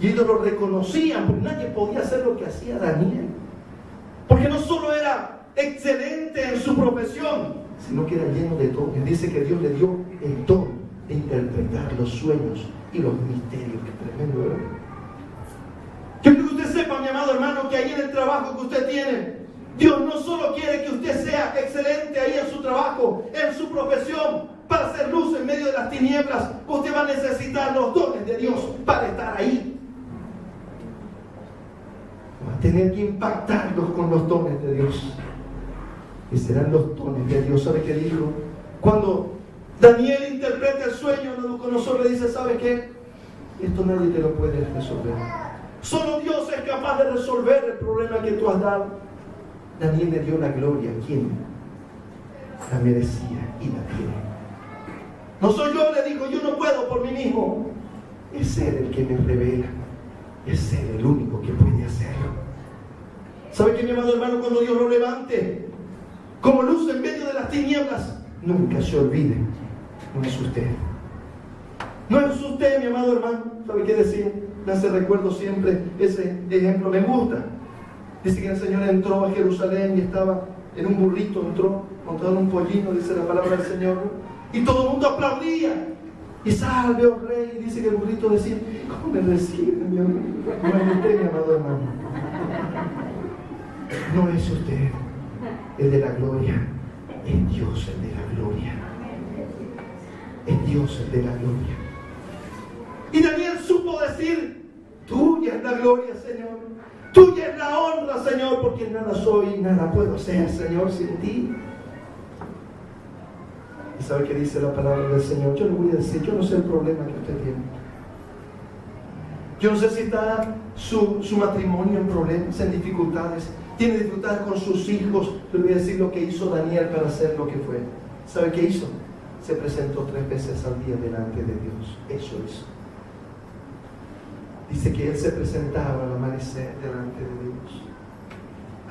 Y ellos lo reconocían, porque nadie podía hacer lo que hacía Daniel. Porque no solo era excelente en su profesión, sino que era lleno de dones. Dice que Dios le dio el don de interpretar los sueños y los misterios. Qué tremendo, ¿verdad? Quiero que usted sepa, mi amado hermano, que ahí en el trabajo que usted tiene, Dios no solo quiere que usted sea excelente ahí en su trabajo, en su profesión, para hacer luz en medio de las tinieblas. Usted va a necesitar los dones de Dios para estar ahí. Va a tener que impactarlos con los dones de Dios. Y serán los dones de Dios. ¿Sabe qué dijo? Cuando Daniel interpreta el sueño, Nabucodonosor le dice, ¿sabe qué? Esto nadie te lo puede resolver. Solo Dios es capaz de resolver el problema que tú has dado. Daniel le dio la gloria. ¿Quién? La merecía y la tiene. No soy yo, le digo, yo no puedo por mí mismo. Es Él el que me revela. Es Él el único que puede hacerlo. ¿Sabe qué, mi amado hermano? Cuando Dios lo levante como luz en medio de las tinieblas, nunca se olvide, no es usted. No es usted, mi amado hermano. ¿Sabe qué decía? Me hace recuerdo siempre ese ejemplo, me gusta. Dice que el Señor entró a Jerusalén y estaba en un burrito, entró montado en un pollino, dice la palabra del Señor, y todo el mundo aplaudía. Y salve, oh rey, y dice que el burrito decía, ¿cómo me reciben, mi amigo? No es usted, mi amado hermano. No es usted el de la gloria, es Dios el de la gloria. Es Dios el de la gloria. Y Daniel supo decir, tuya es la gloria, Señor. Tuya es la honra, Señor, porque nada soy, nada puedo ser, Señor, sin ti. ¿Y sabe qué dice la palabra del Señor? Yo le voy a decir, yo no sé el problema que usted tiene. Yo no sé si está su matrimonio en problemas, en dificultades. Tiene dificultades con sus hijos. Yo le voy a decir lo que hizo Daniel para ser lo que fue. ¿Sabe qué hizo? Se presentó 3 veces al día delante de Dios. Eso hizo. Dice que él se presentaba al amanecer delante de Dios.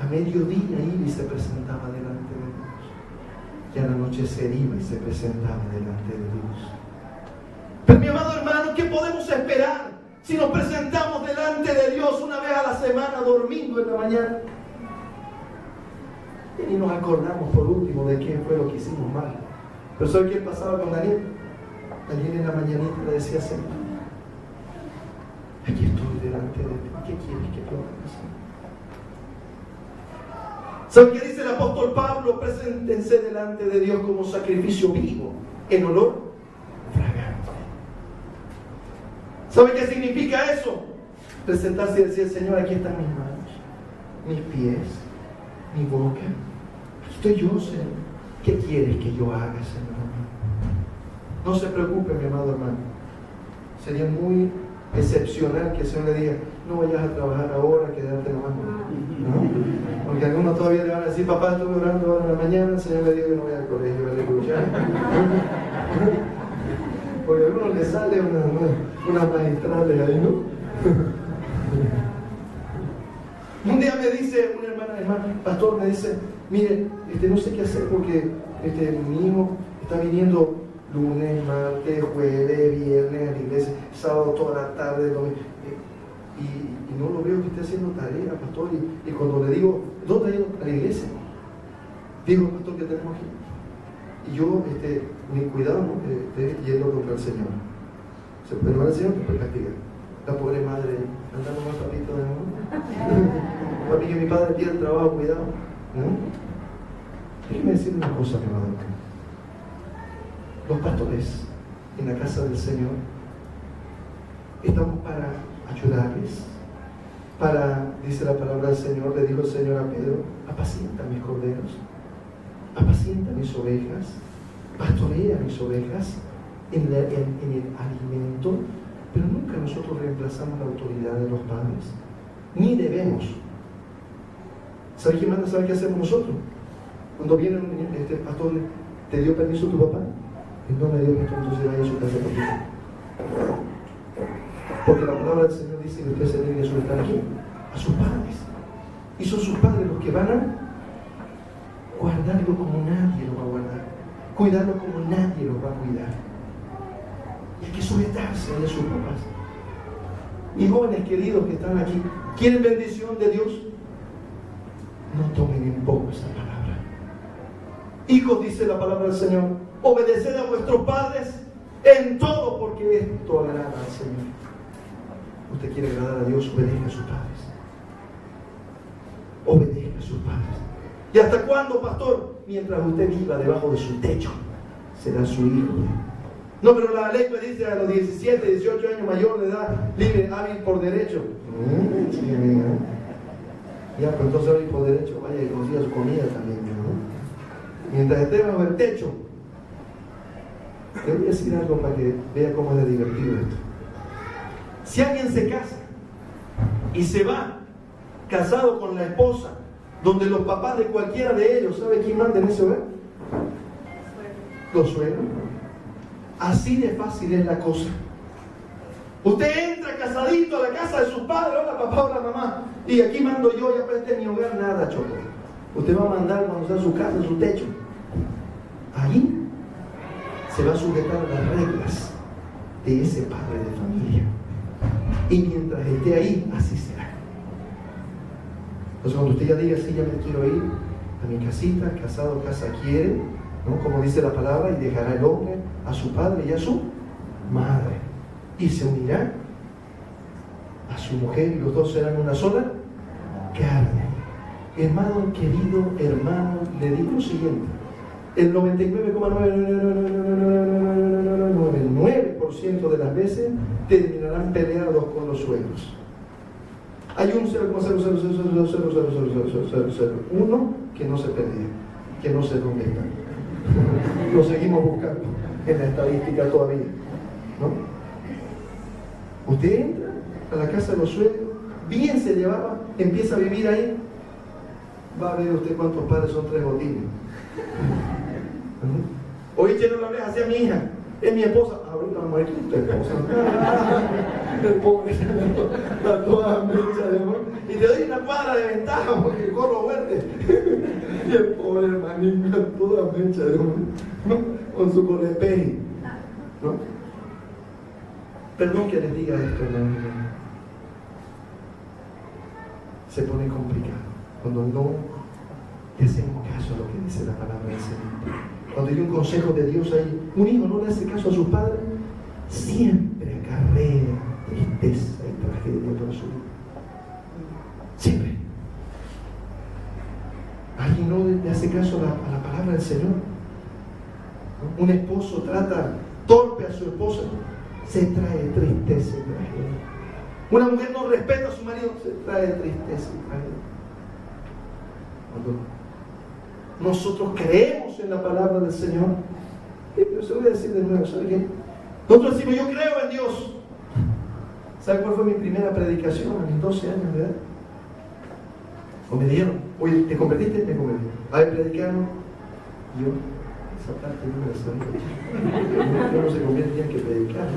A mediodía iba y se presentaba delante de Dios. Y al anochecer iba y se presentaba delante de Dios. Pero mi amado hermano, ¿qué podemos esperar si nos presentamos delante de Dios una vez a la semana, domingo en la mañana? Y nos acordamos por último de qué fue lo que hicimos mal. Pero ¿sabe qué pasaba con Daniel? Daniel en la mañanita le decía, Señor, aquí estoy delante de ti. ¿Qué quieres que yo haga? ¿Sabe qué dice el apóstol Pablo? Preséntense delante de Dios como sacrificio vivo, en olor fragante. ¿Sabe qué significa eso? Presentarse y decir, Señor, aquí están mis manos, mis pies, mi boca. Aquí estoy yo, Señor. ¿Qué quieres que yo haga, Señor? No se preocupe, mi amado hermano. Sería muy excepcional que el Señor le diga, no vayas a trabajar ahora, quédate nomás. ¿No? Porque algunos todavía le van a decir, papá, estuve orando ahora en la mañana, el Señor le dijo que no vaya al colegio, aleluya. Porque a algunos les sale unas magistrales ahí, ¿no? Un día me dice una hermano, pastor, me dice, mire, no sé qué hacer porque mi hijo está viniendo lunes, martes, jueves, viernes a la iglesia, sábado toda la tarde, domingo, y no lo veo que esté haciendo tarea, pastor, y cuando le digo, ¿dónde ha ido a la iglesia? Digo, pastor, que tenemos aquí. Y yo, mi cuidado, ¿no? Esté yendo contra el Señor. Se puede al Señor, te puede castigar. La pobre madre, andando más papito de nuevo. Papi, que mi padre pierde el trabajo, cuidado. ¿No? Déjeme decirle una cosa, mi amado hermano. Los pastores en la casa del Señor estamos para ayudarles, dice la palabra del Señor, le dijo el Señor a Pedro, apacienta mis corderos, apacienta mis ovejas. pastoreé a mis ovejas en el alimento, pero nunca nosotros reemplazamos la autoridad de los padres, ni debemos. ¿Sabes quién manda? ¿Sabes qué hacemos nosotros? Cuando viene este pastor, ¿te dio permiso tu papá? Y no me dio permiso, entonces vaya a su casa conmigo. Porque la palabra del Señor dice que usted se tiene que sujetar aquí a sus padres. Y son sus padres los que van a guardarlo como nadie lo va a guardar, cuidarlo como nadie lo va a cuidar. Y hay que sujetarse a sus papás. Y jóvenes queridos que están aquí, ¿quieren bendición de Dios? No tomen en poco esa palabra. Hijos, dice la palabra del Señor, obedeced a vuestros padres en todo, porque esto agrada al Señor. Usted quiere agradar a Dios, obedezca a sus padres. Obedezca a sus padres. ¿Y hasta cuándo, pastor? Mientras usted viva debajo de su techo, será su hijo. No, pero la ley me dice a los 17, 18 años mayor de edad, libre, hábil por derecho. Ya, pues entonces hábil por derecho, vaya y consiga su comida también, ¿no? Mientras esté bajo el techo. Le voy a decir algo para que vea cómo es de divertido esto. Si alguien se casa y se va casado con la esposa, donde los papás de cualquiera de ellos, ¿sabe quién manda en ese hogar? Los suegros. Así de fácil es la cosa. Usted entra casadito a la casa de sus padres, hola papá, hola mamá, y aquí mando yo, ya presté mi hogar, nada, choco. Usted va a mandar cuando está en su casa, en su techo. Ahí se va a sujetar a las reglas de ese padre de familia. Y mientras esté ahí, así será. Entonces cuando usted ya diga, sí, ya me quiero ir a mi casita, casado, casa quiere, ¿no? Como dice la palabra, y dejará el hombre a su padre y a su madre, y se unirá a su mujer, y los dos serán una sola carne. Hermano querido, hermano, le digo lo siguiente: el 99,9% de las veces terminarán peleados con los suegros. Hay un 0,000000001 que no se pelea, que no sé dónde está. Lo seguimos buscando en la estadística todavía, ¿no? Usted entra a la casa de los suegros, bien se llevaba, empieza a vivir ahí, va a ver usted cuántos padres son 3 botines. Oye, no la hables así a mi hija, es mi esposa. Ahorita vamos a ver quién es tu esposa. El pobre está toda mecha de amor. Y te doy una cuadra de ventaja porque corro fuerte. Y el pobre hermanito está toda mecha de amor, ¿no? Con su colepeji, ¿no? Perdón que les diga esto, hermano. Se pone complicado cuando no le hacemos caso a lo que dice la palabra del Señor. Cuando hay un consejo de Dios ahí, un hijo no le hace caso a sus padres, siempre acarrea tristeza y tragedia para su vida. Siempre. ¿Alguien no le hace caso a la palabra del Señor? ¿No? Un esposo trata torpe a su esposa, se trae tristeza y tragedia. Una mujer no respeta a su marido, se trae tristeza y tragedia. Cuando nosotros creemos en la palabra del Señor, pero se lo voy a decir de nuevo, ¿sabe qué? Nosotros decimos, yo creo en Dios. ¿Sabe cuál fue mi primera predicación a mis 12 años de edad? O me dijeron, oye, ¿te convertiste? Me convertí. A ver, predicaron. Yo, esa parte no me la sabía. Yo no se convierte en que predicar.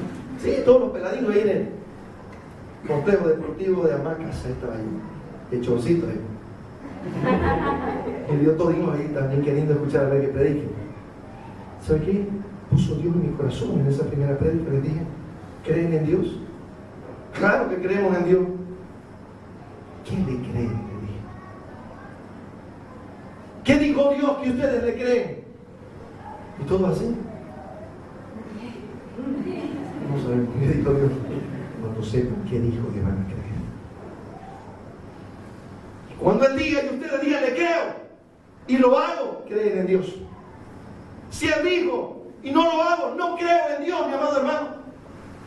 Sí, todos los peladinos ahí en el complejo deportivo de Hamacas, ahí estaba ahí, el chorcito ahí. Y yo todos ahí también queriendo escuchar a ver que predique. ¿Sabe qué? Puso Dios en mi corazón en esa primera predica. Les dije, ¿creen en Dios? Claro que creemos en Dios. ¿Qué le creen? Le dije. ¿Qué dijo Dios que ustedes le creen? Y todo así. No sabemos qué dijo Dios. Cuando sepan qué dijo que van a creer. Cuando Él diga y ustedes digan, le creo y lo hago, creen en Dios. Si Él dijo y no lo hago, no creo en Dios, mi amado hermano.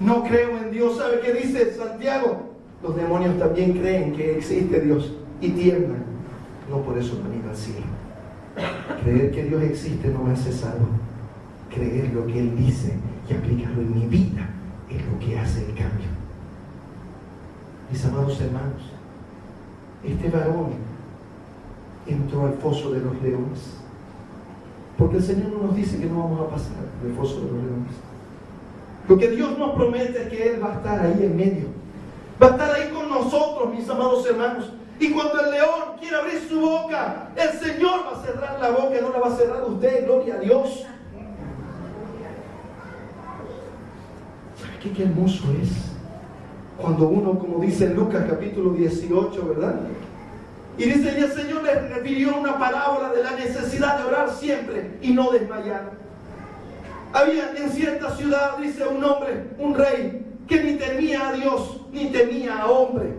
No creo en Dios. ¿Sabe qué dice Santiago? Los demonios también creen que existe Dios y tiemblan. No por eso van a ir al cielo. Creer que Dios existe no me hace salvo. creer lo que Él dice y aplicarlo en mi vida es lo que hace el cambio. Mis amados hermanos, este varón entró al foso de los leones, porque el Señor no nos dice que no vamos a pasar del foso de los leones. Lo que Dios nos promete es que Él va a estar ahí en medio, va a estar ahí con nosotros, mis amados hermanos. Y cuando el león quiera abrir su boca, el Señor va a cerrar la boca, no la va a cerrar usted, gloria a Dios. ¿Sabe qué hermoso es? Cuando uno, como dice en Lucas capítulo 18, ¿verdad? Y dice, y el Señor les refirió una parábola de la necesidad de orar siempre y no desmayar. Había en cierta ciudad, dice, un hombre, un rey, que ni temía a Dios, ni temía a hombre.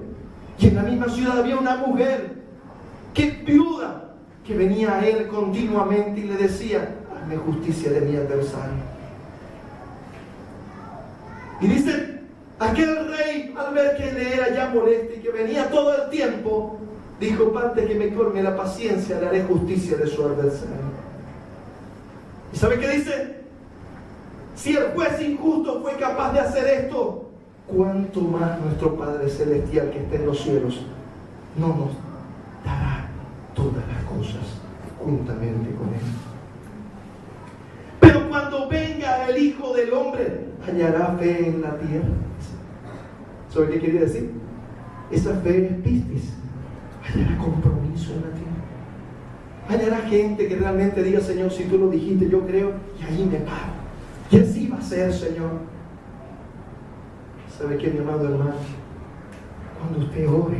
Y en la misma ciudad había una mujer, que viuda, que venía a él continuamente y le decía, hazme justicia de mi adversario. Y dice, aquel rey, al ver que le era ya molesto y que venía todo el tiempo, dijo, antes que me colme la paciencia, le haré justicia de su adversario. ¿Y sabe qué dice? Si el juez injusto fue capaz de hacer esto, ¿cuánto más nuestro Padre Celestial que está en los cielos no nos dará todas las cosas juntamente con Él? Pero cuando venga el Hijo del Hombre, hallará fe en la tierra. ¿Sabe qué quería decir? Esa fe es pistis. Hallará compromiso en la tierra. Hallará gente que realmente diga, Señor, si tú lo dijiste, yo creo, y ahí me paro. Y así va a ser, Señor. ¿Sabe qué, mi amado hermano? Cuando usted ore,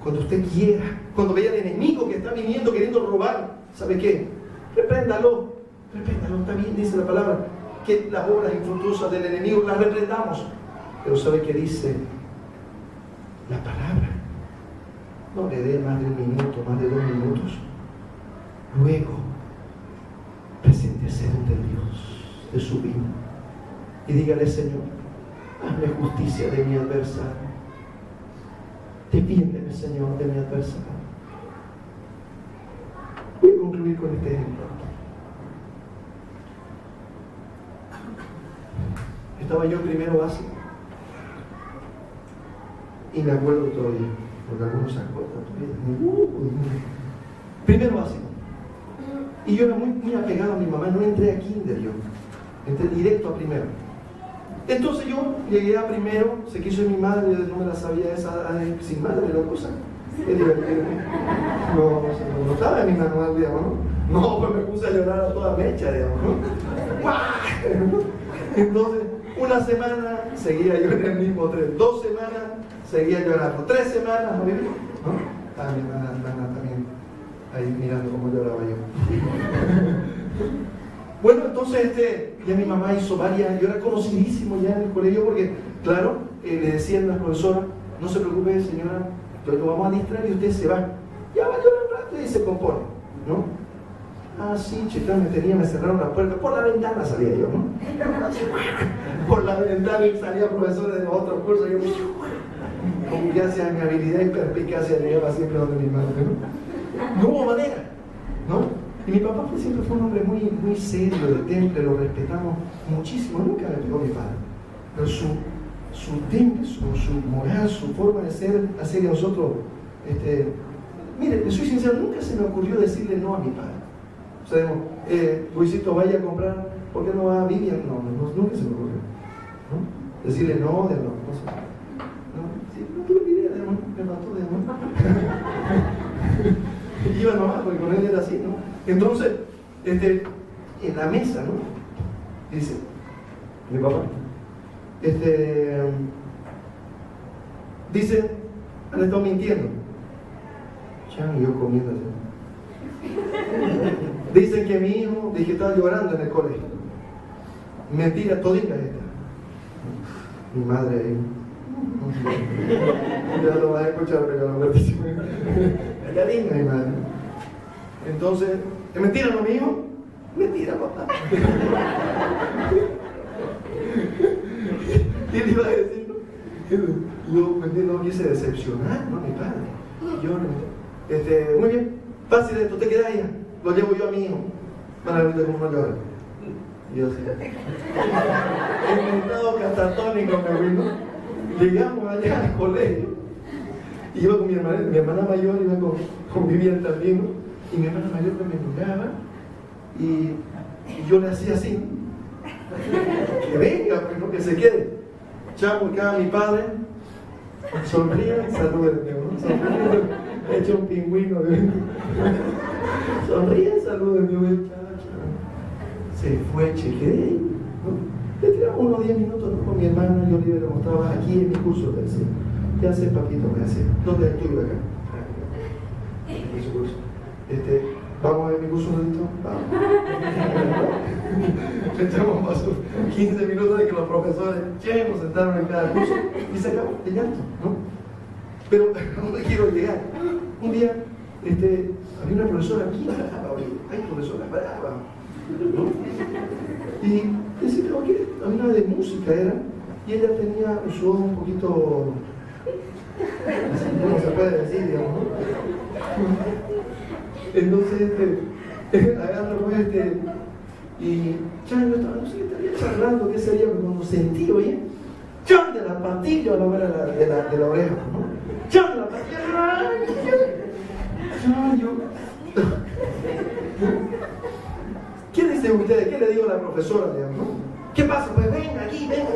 cuando usted quiera, cuando vea al enemigo que está viniendo queriendo robar, ¿sabe qué? Repréndalo, está bien, dice la palabra, que las obras infructuosas del enemigo las reprendamos. Pero ¿sabe qué dice la palabra? No le dé más de un minuto, más de 2 minutos. Luego, preséntese ante Dios de su vida y dígale, Señor, hazme justicia de mi adversario. Defiéndeme, Señor, de mi adversario. Voy a concluir con este ejemplo. Estaba yo en primero básico y me acuerdo todavía, porque algunos se acuerdan todavía. Primero básico. Y yo era muy apegado a mi mamá, no entré a kinder yo, entré directo a primero. Entonces yo llegué a primero, se quiso ir mi madre, no me la sabía esa, sin madre la cosa. No estaba en mi manual, digamos, ¿no? No, pues me puse a llorar a toda mecha, digamos, ¿no? Entonces, una semana seguía yo en el mismo tren, 2 semanas seguía llorando, 3 semanas, ¿no? Estaba mi hermana también ahí mirando cómo lloraba yo. Bueno, entonces ya mi mamá hizo varias, yo era conocidísimo ya en el colegio porque, claro, le decían las profesoras, no se preocupe señora, lo vamos a distraer y usted se va. Ya va a llorar un rato y se compone, ¿no? Ah, sí, chica, me cerraron la puerta, por la ventana salía yo, ¿no? Por la ventana salía profesores de los otros cursos, yo como que hacia mi habilidad y perspicacia llegaba siempre donde mi madre, ¿no? No hubo manera, ¿no? Y mi papá siempre fue un hombre muy serio, de temple, lo respetamos muchísimo, nunca me pegó mi padre. Pero su temple, su moral, su forma de ser, hacía que nosotros, mire, le soy sincero, nunca se me ocurrió decirle no a mi padre. O sea, Luisito, vaya a comprar, ¿por qué no va a Vivian? No, nunca se me ocurrió, ¿no? Decirle no, de no sé. No tuve ni idea, me mató, y iba nomás, porque con él era así, ¿no? Entonces, en la mesa, ¿no? Dice, mi papá, dice, han estado mintiendo. Ya, yo comiendo así. Dicen que mi hijo, dije, estaba llorando en el colegio. Mentira, todita esta. Mi madre ahí. Ya lo vas a escuchar, pero no me dice. Ya dime, mi madre. Entonces, ¿es mentira lo mío? Mentira, papá. ¿Qué le iba a decir? Yo no quise decepcionar, ¿no? Mi padre. Yo, muy bien, fácil esto, te quedas ahí. Lo llevo yo a mi hijo. Para ver cómo no llora. Y yo así, en estado catatónico me fui, ¿no? Llegamos allá al colegio, y iba con mi hermana mayor, iba con Vivian también, ¿no? Y mi hermana mayor me miraba, y yo le hacía así, que venga, pues, ¿no? Que se quede. Chamo, acá mi padre, sonríe, salúdenme, ¿no? Sonríe, he hecho un pingüino, ¿no? Sonríe, salúdenme, muchacho. Se fue, chequeé, ¿no? Le tiramos unos 10 minutos, ¿no? Con mi hermana, yo le mostraba aquí en mi curso, le decía, ¿qué hace Paquito? Me decía, ¿dónde estudio acá? En su curso. Vamos a ver mi curso, ¿no? Vamos. Echamos más 15 minutos de que los profesores nos sentaron en cada curso y se acabó de llanto, ¿no? Pero ¿a dónde quiero llegar? Un día había una profesora aquí brava, hay profesora brava, ¿no? Y decía, ¿qué? Había una de música, era, y ella tenía su voz un poquito, así como se puede decir, digamos, ¿no? Entonces, agarro pues y ya yo estaba, no sé qué estaría charlando, qué sería, pero cuando sentí, oye, ¡chan! De la patilla a la hora de la oreja, ¿no? ¡Chan! De la patilla, ¡ay! Yo. ¿Qué dicen ustedes? ¿Qué le digo a la profesora, digamos, no? ¿Qué pasa? Pues venga aquí, venga.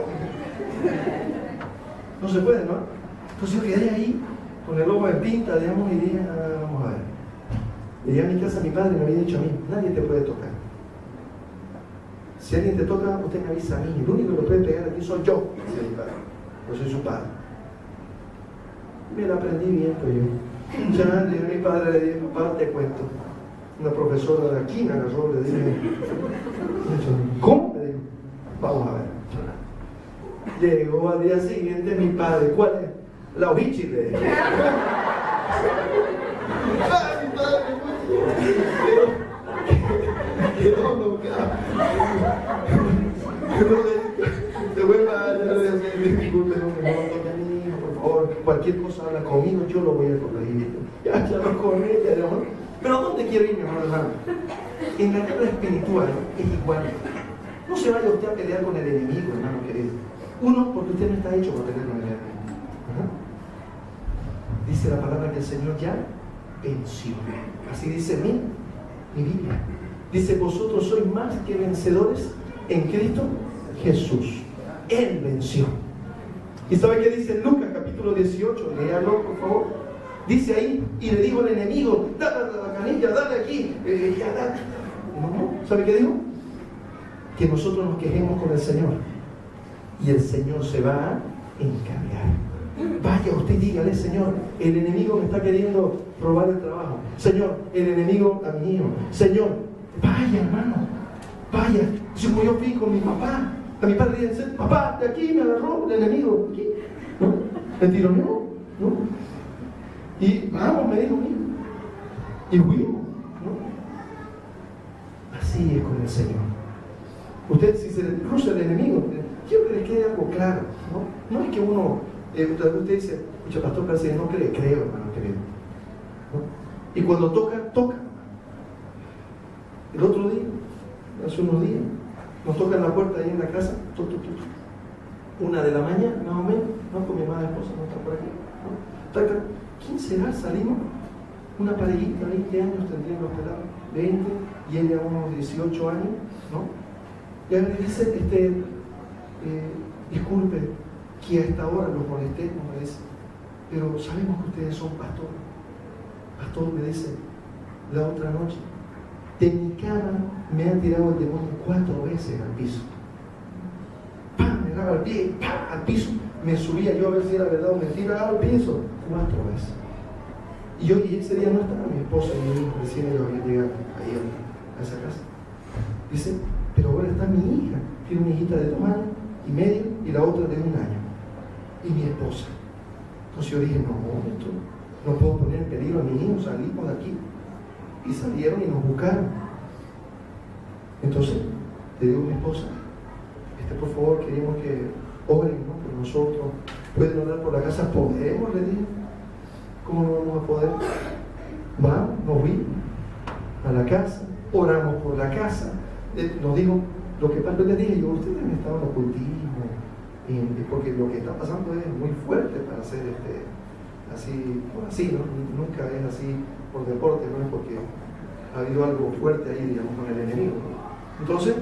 No se puede, ¿no? Entonces yo quedé ahí, con el ojo en pinta, digamos, y dije, vamos a ver. Llegué a mi casa, mi padre me había dicho a mí, nadie te puede tocar. Si alguien te toca, usted me avisa a mí. El único que lo puede pegar aquí soy yo, decía mi padre. Yo soy su padre. Me la aprendí bien, pues yo. Ya le dije a mi padre, le dije, papá, te cuento. Una profesora de aquí me agarró, le dije, ¿cómo? Me dijo, vamos a ver. Llegó al día siguiente mi padre, ¿cuál es? La ojichi, le dije. ¡Ay, mi padre! Quedó loca. Te vuelva a decir, disculpe, no me toque a mí, por favor, cualquier cosa habla conmigo, yo lo voy a corregir. Ya no con ella, ¿no? Pero ¿dónde quiero ir, mi hermano? En la guerra espiritual es igual. No se vaya usted a pelear con el enemigo, hermano querido. Uno, porque usted no está hecho para pelear con el enemigo. Dice la palabra que el Señor ya venció. Así dice mi Biblia. Dice, vosotros sois más que vencedores en Cristo Jesús. Él venció. ¿Y sabe qué dice Lucas capítulo 18? Léalo, por favor. Dice ahí, y le dijo al enemigo, dale la canilla, dale aquí. No, ¿sabe qué dijo? Que nosotros nos quejemos con el Señor. Y el Señor se va a encargar. Vaya usted y dígale, Señor, el enemigo me está queriendo robar el trabajo. Señor, el enemigo a mi hijo. Señor, vaya hermano, vaya. Si yo fui con mi papá, a mi padre le dice, papá, de aquí me agarró el enemigo, aquí, ¿no? Me tironeó, ¿no? Y vamos, me dijo, y fuimos, ¿no? Así es con el Señor. Usted, si se le cruza el enemigo, quiero que le quede algo claro, ¿no? No es que uno, usted dice, escucha, pastor, parece que no cree, creo, hermano querido, ¿no? Y cuando toca, toca. El otro día, hace unos días, nos tocan la puerta ahí en la casa, 1 de la mañana, más o menos, no, con mi amada esposa, no está por aquí, ¿no? Taca, ¿quién será? Salimos, una parejita, 20 años tendrían los pelados, 20, y ella unos 18 años, ¿no? Y a me dice, disculpe, que a esta hora los molesté, como me dice, pero sabemos que ustedes son pastores. Pastor, me dice, la otra noche, de mi cama me han tirado el demonio 4 veces al piso. ¡Pam! Me daba al pie, ¡pam! Al piso. Me subía yo a ver si era verdad o mentira, al piso 4 veces. Y ese día no estaba mi esposa y mi hijo, recién ellos habían llegado ahí a esa casa. Dice, pero ahora está mi hija, tiene una hijita de 2 años y medio y la otra de 1 año. Y mi esposa. Entonces yo dije, esto no puedo poner en peligro a mi hijo, salimos de aquí. Y salieron y nos buscaron. Entonces, le digo a mi esposa, por favor, queremos que oren, ¿no? Por nosotros. ¿Pueden orar por la casa? ¿Podemos? Le dije. ¿Cómo no vamos a poder? Vamos, nos fuimos a la casa, oramos por la casa. Nos dijo, Lo que pasa, les dije yo, ustedes han estado en ocultismo, porque lo que está pasando es muy fuerte para hacer así, ¿no? Nunca es así por deporte, no es porque ha habido algo fuerte ahí, digamos, con el enemigo, ¿no? Entonces,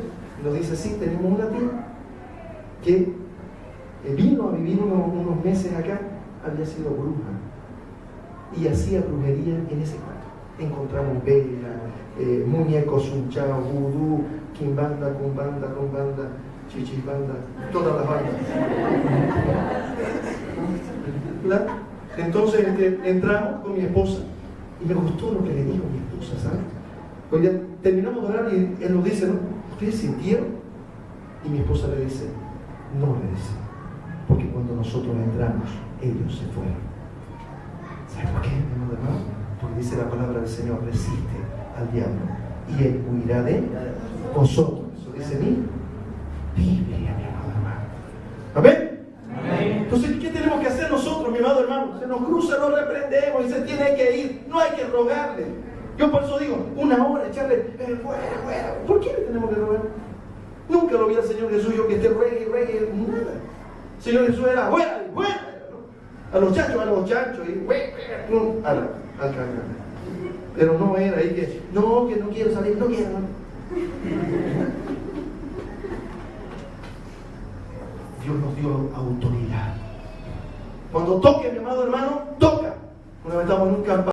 nos dice, sí, tenemos una tía que vino a vivir unos meses acá, había sido bruja y hacía brujería en ese cuarto. Encontramos velas, muñecos unchados, vudú, quimbanda, cumbanda, chichibanda, todas las bandas. ¿Verdad? Entonces entramos con mi esposa y me gustó lo que le dijo mi esposa, ¿sabes? Pues ya terminamos de orar y él nos dice, ¿no? ¿Ustedes sintieron? Y mi esposa le dice, no, le dice, porque cuando nosotros entramos, ellos se fueron. ¿Sabes por qué, hermano? Porque dice la palabra del Señor, resiste al diablo y él huirá de vosotros. Eso dice mi Biblia, mi amado hermano. ¿Amén? Amén. Entonces, ¿qué tenemos que hacer nosotros, mi amado hermano? Se nos cruza, lo reprendemos y se tiene que ir. No hay que rogarle. Yo por eso digo, una hora, echarle, fuera. ¿Por qué le tenemos que rogar? Nunca lo vi al Señor Jesús, yo que esté ruegue, nada. El Señor Jesús era, fuera, ¿no? A los chanchos, y al cañón. Pero no era ahí que no quiero salir, no quiero. Dios nos dio autoridad. Cuando toque, mi amado hermano, toca. Una vez estamos en un campamento.